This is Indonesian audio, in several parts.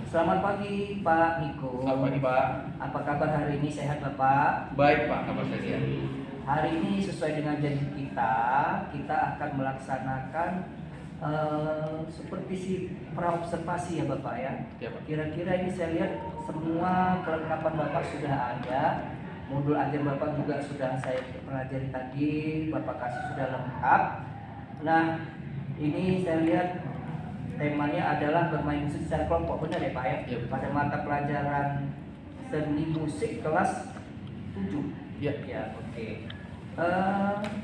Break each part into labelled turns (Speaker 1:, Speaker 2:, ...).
Speaker 1: Selamat pagi Pak Niko.
Speaker 2: Selamat pagi Pak.
Speaker 1: Apa kabar hari ini, sehat Bapak?
Speaker 2: Baik Pak, kabar saya sehat.
Speaker 1: Hari ini sesuai dengan janji kita akan melaksanakan supervisi praobservasi ya Bapak ya.
Speaker 2: Ya Pak.
Speaker 1: Kira-kira ini saya lihat semua kelengkapan Bapak sudah ada. Modul ajar Bapak juga sudah saya pelajari tadi, Bapak kasih sudah lengkap. Nah, ini saya lihat temanya adalah bermain musik secara kelompok, benar ya Pak ya?
Speaker 2: Ya.
Speaker 1: Pada mata pelajaran seni musik kelas 7.
Speaker 2: Ya.
Speaker 1: Ya, oke.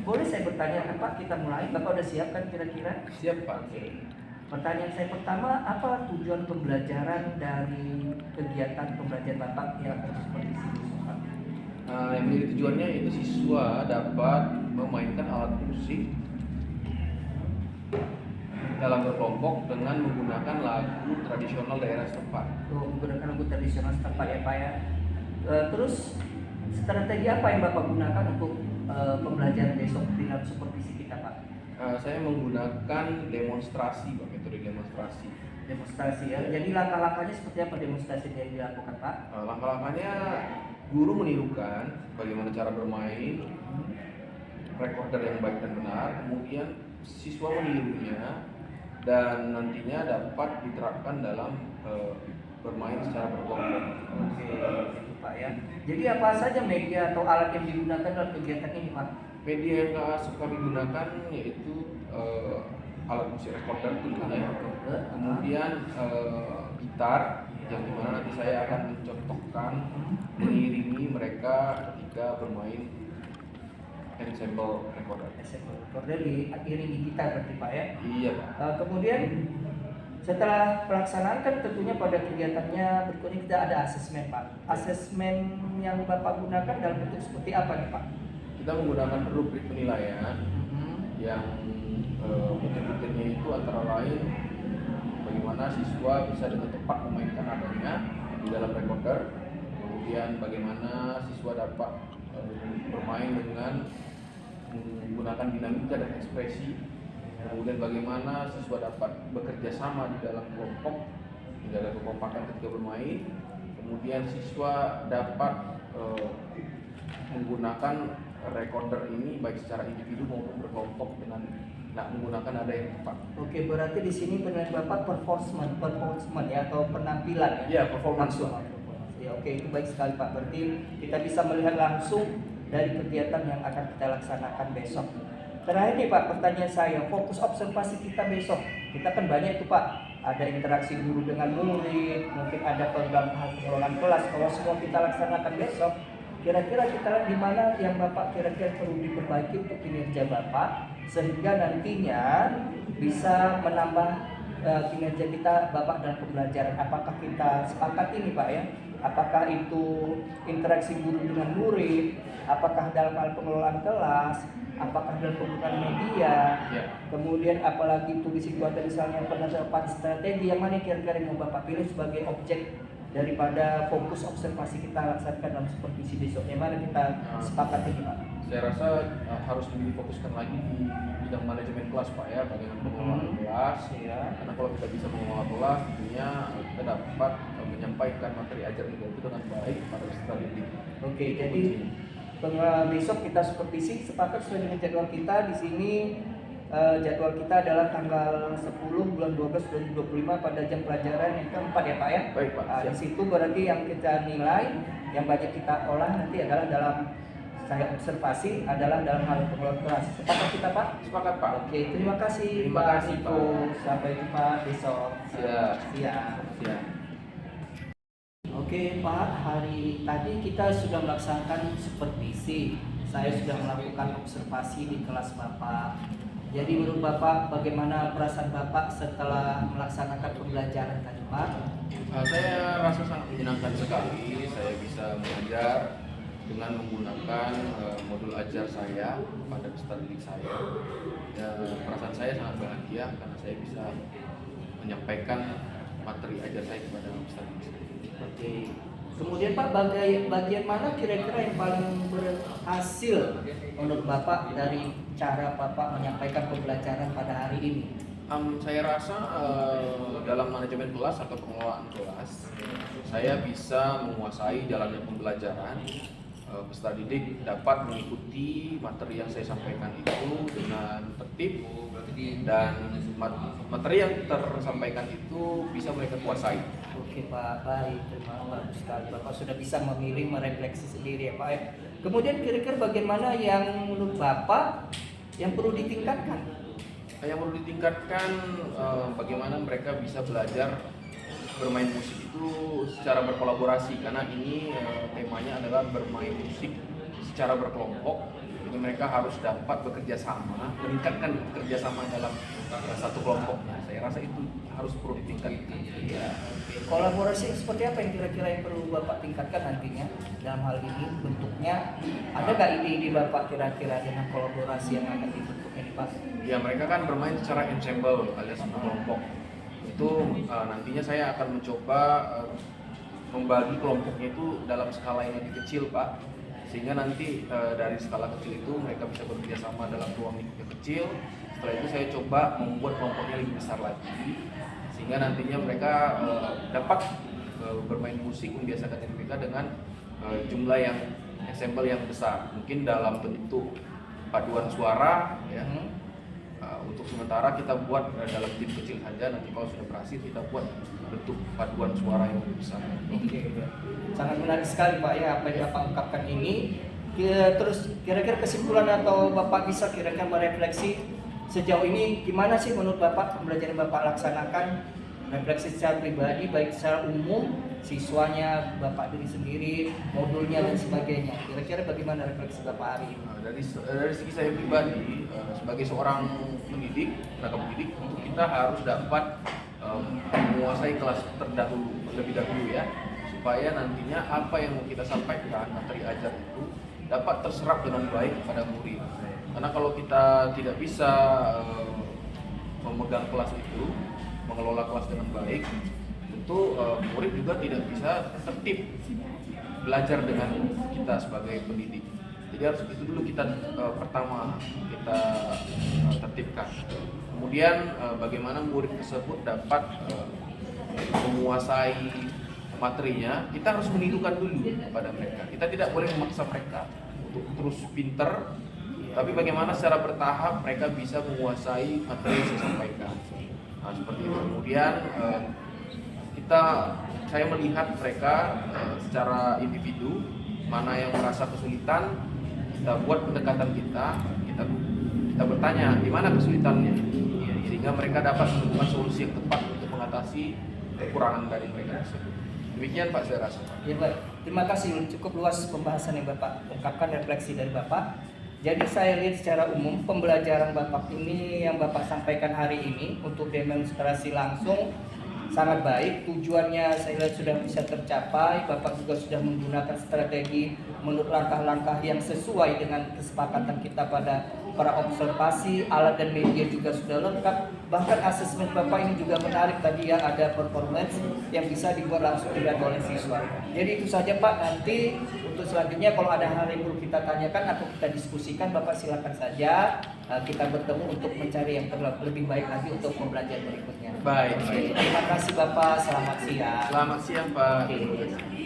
Speaker 1: Boleh saya bertanya Pak, kita mulai. Bapak udah siap kan kira-kira?
Speaker 2: Siap Pak.
Speaker 1: Oke. Pertanyaan saya pertama, apa tujuan pembelajaran dari kegiatan pembelajaran Bapak yang seperti ini Pak?
Speaker 2: Yang menjadi tujuannya itu siswa dapat memainkan alat musik dalam berkelompok dengan menggunakan lagu tradisional daerah setempat.
Speaker 1: Menggunakan lagu tradisional setempat ya Pak ya. Terus strategi apa yang Bapak gunakan untuk pembelajaran besok di dalam supervisi kita Pak?
Speaker 2: Saya menggunakan demonstrasi Pak, metode demonstrasi.
Speaker 1: Demonstrasi ya. Jadi langkah-langkahnya seperti apa demonstrasi yang dilakukan Pak?
Speaker 2: Langkah-langkahnya guru menirukan bagaimana cara bermain, recorder yang baik dan benar, kemudian siswa menirunya dan nantinya dapat diterapkan dalam bermain secara berkelompok.
Speaker 1: Oke, itu Pak ya. Jadi apa saja media atau alat yang digunakan dalam kegiatan ini Pak?
Speaker 2: Media yang kami gunakan yaitu alat musik recorder tentunya, kemudian gitar yang dimana nanti saya akan mencontohkan mengiringi mereka ketika bermain ensemble recorder.
Speaker 1: Ensemble recorder diiringi gitar berarti Pak ya?
Speaker 2: Iya Pak.
Speaker 1: Kemudian setelah pelaksanaan kan tentunya pada kegiatannya berikutnya kita ada asesmen Pak. Asesmen yang Bapak gunakan dalam bentuk seperti apa nih Pak?
Speaker 2: Kita menggunakan rubrik penilaian yang bentuk-bentuknya itu antara lain bagaimana siswa bisa dengan tepat memainkan nadanya di dalam recorder, kemudian bagaimana siswa dapat bermain dengan menggunakan dinamika dan ekspresi, kemudian bagaimana siswa dapat bekerja sama di dalam kelompok, menjaga kekompakan ketika bermain, kemudian siswa dapat menggunakan recorder ini baik secara individu maupun berkelompok dengan menggunakan nada yang tepat.
Speaker 1: Oke, berarti di sini penilaian Bapak performance ya atau penampilan ya?
Speaker 2: Iya, performance.
Speaker 1: Ya, oke, itu baik sekali Pak. Berarti kita bisa melihat langsung dari kegiatan yang akan kita laksanakan besok. Terakhir nih Pak, pertanyaan saya, fokus observasi kita besok. Kita kan banyak itu Pak, ada interaksi guru dengan murid, mungkin ada pengelolaan kelas. Kalau semua kita laksanakan besok, kira-kira kita lihat di mana yang Bapak kira-kira perlu diperbaiki untuk kinerja Bapak sehingga nantinya bisa menambah kinerja kita Bapak dalam pembelajaran. Apakah kita sepakat ini Pak ya? Apakah itu interaksi guru dengan murid? Apakah dalam hal pengelolaan kelas? Apakah dalam penggunaan media?
Speaker 2: Ya.
Speaker 1: Kemudian apalagi itu di situ ada misalnya penerapan strategi yang mana kira-kira yang Bapak pilih sebagai objek daripada fokus observasi kita laksanakan dalam supervisi besok. Yang mana kita sepakat ini Pak?
Speaker 2: Saya rasa harus lebih difokuskan lagi di bidang manajemen kelas Pak ya, bagaimana pengelolaan kelas
Speaker 1: ya. Karena
Speaker 2: kalau kita bisa mengelola kelas, tentunya kita dapat menyampaikan materi ajar itu dengan baik pada peserta didik.
Speaker 1: Oke, jadi besok kita supervisi sepakat sesuai dengan jadwal kita di sini. Jadwal kita adalah tanggal 10 bulan 12 2025 pada jam pelajaran yang keempat ya Pak ya.
Speaker 2: Baik Pak.
Speaker 1: Di situ berarti yang kita nilai, yang banyak kita olah nanti adalah dalam saya observasi adalah dalam hal pengelolaan kelas. Sepakat kita Pak?
Speaker 2: Sepakat Pak.
Speaker 1: Oke, terima kasih.
Speaker 2: Terima kasih Pak.
Speaker 1: Sampai jumpa besok.
Speaker 2: Siap.
Speaker 1: Siap. Oke Pak, hari tadi kita sudah melaksanakan supervisi. Saya sudah melakukan observasi di kelas Bapak. Jadi menurut Bapak bagaimana perasaan Bapak setelah melaksanakan pembelajaran tadi Pak?
Speaker 2: Saya rasa sangat menyenangkan sekali. Saya bisa mengajar dengan menggunakan modul ajar saya pada peserta didik saya. Dan perasaan saya sangat bahagia karena saya bisa menyampaikan materi ajar saya kepada peserta didik saya.
Speaker 1: Oke. Kemudian Pak, bagian mana kira-kira yang paling berhasil menurut Bapak dari cara Bapak menyampaikan pembelajaran pada hari ini?
Speaker 2: Saya rasa dalam manajemen kelas atau pengelolaan kelas, saya bisa menguasai jalannya pembelajaran. Peserta didik dapat mengikuti materi yang saya sampaikan itu dengan tertib dan materi yang tersampaikan itu bisa mereka kuasai.
Speaker 1: Oke Pak, baik, bagus sekali. Bapak sudah bisa memilih, merefleksi sendiri ya Pak. Kemudian kira-kira bagaimana yang menurut Bapak yang perlu ditingkatkan?
Speaker 2: Yang perlu ditingkatkan bagaimana mereka bisa belajar bermain musik itu secara berkolaborasi, karena ini temanya adalah bermain musik secara berkelompok. Jadi mereka harus dapat bekerja sama, meningkatkan kerjasama dalam satu kelompoknya. Saya rasa itu harus perlu ditingkatkan.
Speaker 1: Ya, oke. Kolaborasi seperti apa yang kira-kira yang perlu Bapak tingkatkan nantinya dalam hal ini bentuknya? Ada nggak ide-ide Bapak kira-kira dengan kolaborasi yang akan dibentuk ini Pak?
Speaker 2: Ya, mereka kan bermain secara ensemble alias satu kelompok. Itu nantinya saya akan mencoba membagi kelompoknya itu dalam skala yang lebih kecil Pak, sehingga nanti dari skala kecil itu mereka bisa bekerja sama dalam ruang lingkup yang kecil. Setelah itu saya coba membuat kelompoknya lebih besar lagi, sehingga nantinya mereka dapat bermain musik membiasakan diri mereka dengan jumlah yang ensemble yang besar, mungkin dalam bentuk paduan suara ya. Untuk sementara kita buat dalam tim kecil saja, nanti kalau sudah berhasil kita buat bentuk paduan suara yang lebih besar.
Speaker 1: Oke, sangat menarik sekali Pak ya apa yang Bapak ungkapkan ini. Terus kira-kira kesimpulan atau Bapak bisa kira-kira merefleksi sejauh ini gimana sih menurut Bapak pembelajaran Bapak laksanakan, refleksi secara pribadi baik secara umum, siswanya, Bapak diri sendiri, modulnya dan sebagainya. Kira-kira bagaimana refleksi Bapak hari ini?
Speaker 2: Dari segi saya pribadi, sebagai seorang pendidik, tenaga pendidik, kita harus dapat menguasai kelas lebih dahulu ya, supaya nantinya apa yang mau kita sampaikan, materi ajar itu dapat terserap dengan baik kepada murid. Karena kalau kita tidak bisa memegang kelas itu, mengelola kelas dengan baik, tentu murid juga tidak bisa tertib belajar dengan kita sebagai pendidik. Jadi harus itu dulu kita pertama kita tertibkan. Kemudian bagaimana murid tersebut dapat menguasai materinya, kita harus menirukan dulu pada mereka. Kita tidak boleh memaksa mereka untuk terus pinter, tapi bagaimana secara bertahap mereka bisa menguasai materi yang saya sampaikan. Nah, seperti itu. Kemudian saya melihat mereka secara individu, mana yang merasa kesulitan, kita buat pendekatan kita bertanya di mana kesulitannya, sehingga mereka dapat menemukan solusi yang tepat untuk mengatasi kekurangan dari mereka tersebut. Demikian Pak, saya rasa.
Speaker 1: Ya baik, terima kasih, cukup luas pembahasan yang Bapak ungkapkan, refleksi dari Bapak. Jadi saya lihat secara umum pembelajaran Bapak ini yang Bapak sampaikan hari ini untuk demonstrasi langsung sangat baik. Tujuannya saya lihat sudah bisa tercapai. Bapak juga sudah menggunakan strategi menurut langkah-langkah yang sesuai dengan kesepakatan kita pada para observasi, alat dan media juga sudah lengkap. Bahkan asesmen Bapak ini juga menarik tadi ya, ada performance yang bisa dibuat langsung dilihat oleh siswa. Jadi itu saja Pak, nanti untuk selanjutnya kalau ada hal yang perlu kita tanyakan atau kita diskusikan, Bapak silakan saja. Kita bertemu untuk mencari yang lebih baik lagi untuk pembelajaran berikutnya.
Speaker 2: Baik.
Speaker 1: Terima kasih Bapak, selamat siang.
Speaker 2: Selamat siang Pak.
Speaker 1: Oke.